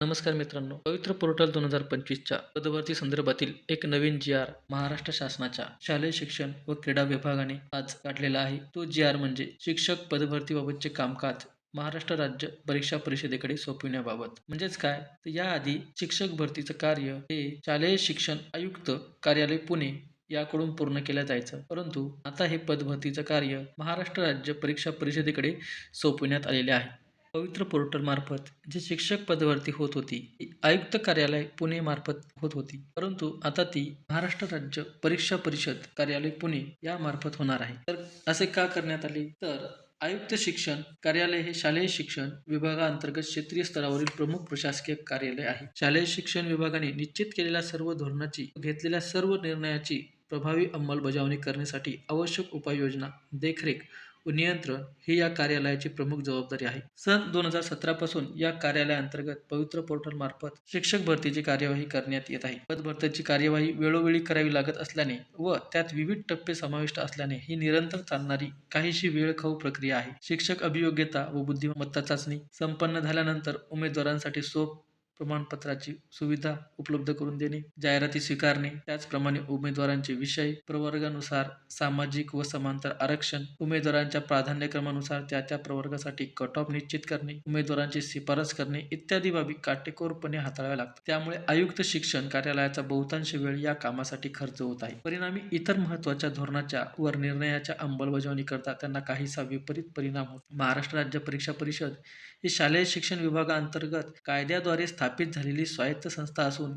नमस्कार मित्रांनो, पवित्र पोर्टल 2025च्या पदभरती संदर्भातील एक नवीन जी-आर महाराष्ट्र शासनाच्या शालेय शिक्षण व क्रीडा विभागाने आज काढलेला आहे. तो जी-आर म्हणजे शिक्षक पदभरतीबाबतचे कामकाज महाराष्ट्र राज्य परीक्षा परिषदेकडे सोपविण्याबाबत. म्हणजेच काय, तर याआधी शिक्षक भरतीचं कार्य हे शालेय शिक्षण आयुक्त कार्यालय पुणे याकडून पूर्ण केलं जायचं, परंतु आता हे पदभरतीचं कार्य महाराष्ट्र राज्य परीक्षा परिषदेकडे सोपविण्यात आलेले आहे. पवित्र पोर्टल मार्फत जी शिक्षक पदभरती होत होती ती आयुक्त कार्यालय पुणे मार्फत होत होती, परंतु आता ती महाराष्ट्र राज्य परीक्षा परिषद कार्यालय पुणे या मार्फत होणार आहे. तर असे का करण्यात आले, तर आयुक्त शिक्षण कार्यालय हे शालेय शिक्षण विभागाअंतर्गत क्षेत्रीय स्तरावरील प्रमुख प्रशासकीय कार्यालय आहे. शालेय शिक्षण विभागाने निश्चित केलेल्या सर्व धोरणाची घेतलेल्या सर्व निर्णयाची प्रभावी अंमलबजावणी करण्यासाठी आवश्यक उपाययोजना, देखरेख व नियंत्रण ही या कार्यालयाची प्रमुख जबाबदारी आहे. सन 2017 पासून या कार्यालयाअंतर्गत पवित्र पोर्टल मार्फत शिक्षक भरतीची कार्यवाही करण्यात येत आहे. पदभरतीची कार्यवाही वेळोवेळी करावी लागत असल्याने व त्यात विविध टप्पे समाविष्ट असल्याने ही निरंतर चालणारी काहीशी वेळखाऊ प्रक्रिया आहे. शिक्षक अभियोग्यता व बुद्धिमत्ता चाचणी संपन्न झाल्यानंतर उमेदवारांसाठी प्रमाणपत्राची सुविधा उपलब्ध करून देणे, जाहिराती स्वीकारणे, त्याचप्रमाणे उमेदवारांचे विषय प्रवर्गानुसार सामाजिक व समांतर आरक्षण, उमेदवारांच्या प्राधान्यक्रमानुसार त्या प्रवर्गासाठी कट ऑफ निश्चित करणे, उमेदवारांची शिफारस करणे इत्यादी बाबी काटेकोरपणे हाताळाव्या लागतात. त्यामुळे आयुक्त शिक्षण कार्यालयाचा बहुतांश वेळ या कामासाठी खर्च होत आहे. परिणामी इतर महत्त्वाच्या धोरणाच्या वर निर्णयाच्या अंमलबजावणी करता त्यांना काहीसा विपरीत परिणाम होतो. महाराष्ट्र राज्य परीक्षा परिषद ही शालेय शिक्षण विभागाअंतर्गत कायद्याद्वारे स्थापित झालेली स्वायत्त संस्था असून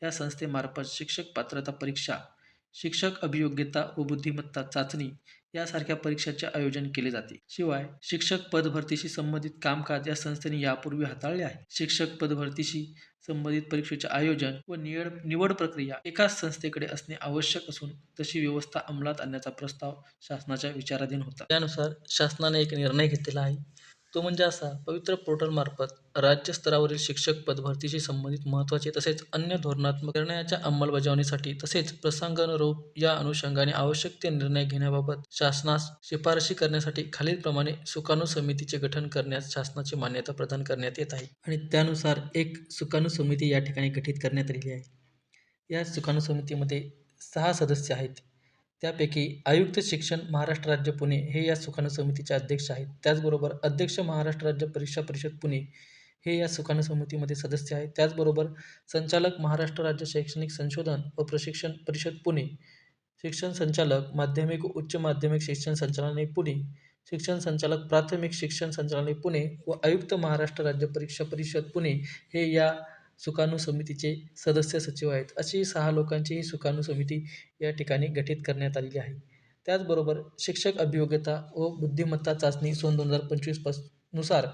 या संस्थेमार्फत शिक्षक पात्रता परीक्षा, शिक्षक अभियोग्यता व बुद्धिमत्ता चाचणी यासारख्या परीक्षांचे आयोजन केले जाते. शिवाय शिक्षक पदभरतीशी संबंधित कामकाज या संस्थेने यापूर्वी हाताळले आहे. शिक्षक पदभरतीशी संबंधित परीक्षेचे आयोजन व निवड प्रक्रिया एकाच संस्थेकडे असणे आवश्यक असून तशी व्यवस्था अंमलात आणण्याचा प्रस्ताव शासनाच्या विचाराधीन होता. त्यानुसार शासनाने एक निर्णय घेतलेला आहे. तो म्हणजे असा, पवित्र पोर्टल मार्फत राज्य स्तरावरील शिक्षक पदभरतीशी संबंधित महत्त्वाचे तसेच अन्य धोरणात्मक निर्णयाच्या अंमलबजावणीसाठी तसेच प्रसंगानुरूप या अनुषंगाने आवश्यक ते निर्णय घेण्याबाबत शासनास शिफारशी करण्यासाठी खालीलप्रमाणे सुकाणू समितीचे गठन करण्यास शासनाची मान्यता प्रदान करण्यात येत आहे. आणि त्यानुसार एक सुकाणू समिती या ठिकाणी गठीत करण्यात आलेली आहे. या सुकाणू समितीमध्ये 6 सदस्य आहेत. त्यापैकी आयुक्त शिक्षण महाराष्ट्र राज्य पुणे हे या सुकाणू समितीचे अध्यक्ष आहेत. त्याचबरोबर अध्यक्ष महाराष्ट्र राज्य परीक्षा परिषद पुणे हे या सुकाणू समितीमध्ये सदस्य आहेत. त्याचबरोबर संचालक महाराष्ट्र राज्य शैक्षणिक संशोधन व प्रशिक्षण परिषद पुणे, शिक्षण संचालक माध्यमिक व उच्च माध्यमिक शिक्षण संचालनालय पुणे, शिक्षण संचालक प्राथमिक शिक्षण संचालनालय पुणे व आयुक्त महाराष्ट्र राज्य परीक्षा परिषद पुणे हे या सुकाणू समितीचे सदस्य सचिव आहेत. अशी 6 लोकांची ही सुकाणू समिती या ठिकाणी गठीत करण्यात आलेली आहे. त्याचबरोबर शिक्षक अभियोग्यता व बुद्धिमत्ता चाचणी सन 2025 नुसार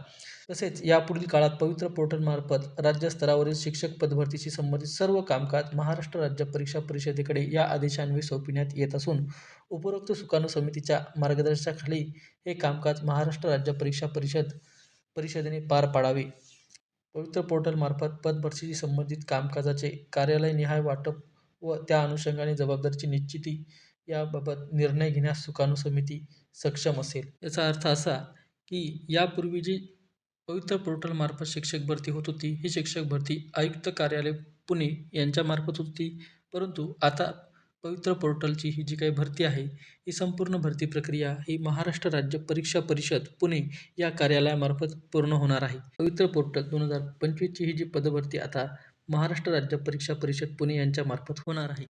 तसेच यापुढील काळात पवित्र पोर्टल मार्फत राज्य स्तरावरील शिक्षक पदभरतीशी संबंधित सर्व कामकाज महाराष्ट्र राज्य परीक्षा परिषदेकडे या आदेशान्वये सोपविण्यात येत असून उपरोक्त सुकाणू समितीच्या मार्गदर्शनाखाली हे कामकाज महाराष्ट्र राज्य परीक्षा परिषदेने पार पाडावे. पवित्र पोर्टल मार्फत पदभरतीशी संबंधित कामकाजाचे कार्यालयनिहाय वाटप व त्या अनुषंगाने जबाबदारीची निश्चिती याबाबत निर्णय घेण्यास सुकाणू समिती सक्षम असेल. याचा अर्थ असा की यापूर्वी जी पवित्र पोर्टल मार्फत शिक्षक भरती होत होती, ही शिक्षक भरती आयुक्त कार्यालय पुणे यांच्यामार्फत होती, परंतु आता पवित्र पोर्टलची ही जी काही भरती आहे ही संपूर्ण भरती प्रक्रिया ही महाराष्ट्र राज्य परीक्षा परिषद पुणे या कार्यालयामार्फत पूर्ण होणार आहे. पवित्र पोर्टल 2025ची ही जी पदभरती आता महाराष्ट्र राज्य परीक्षा परिषद पुणे यांच्यामार्फत होणार आहे.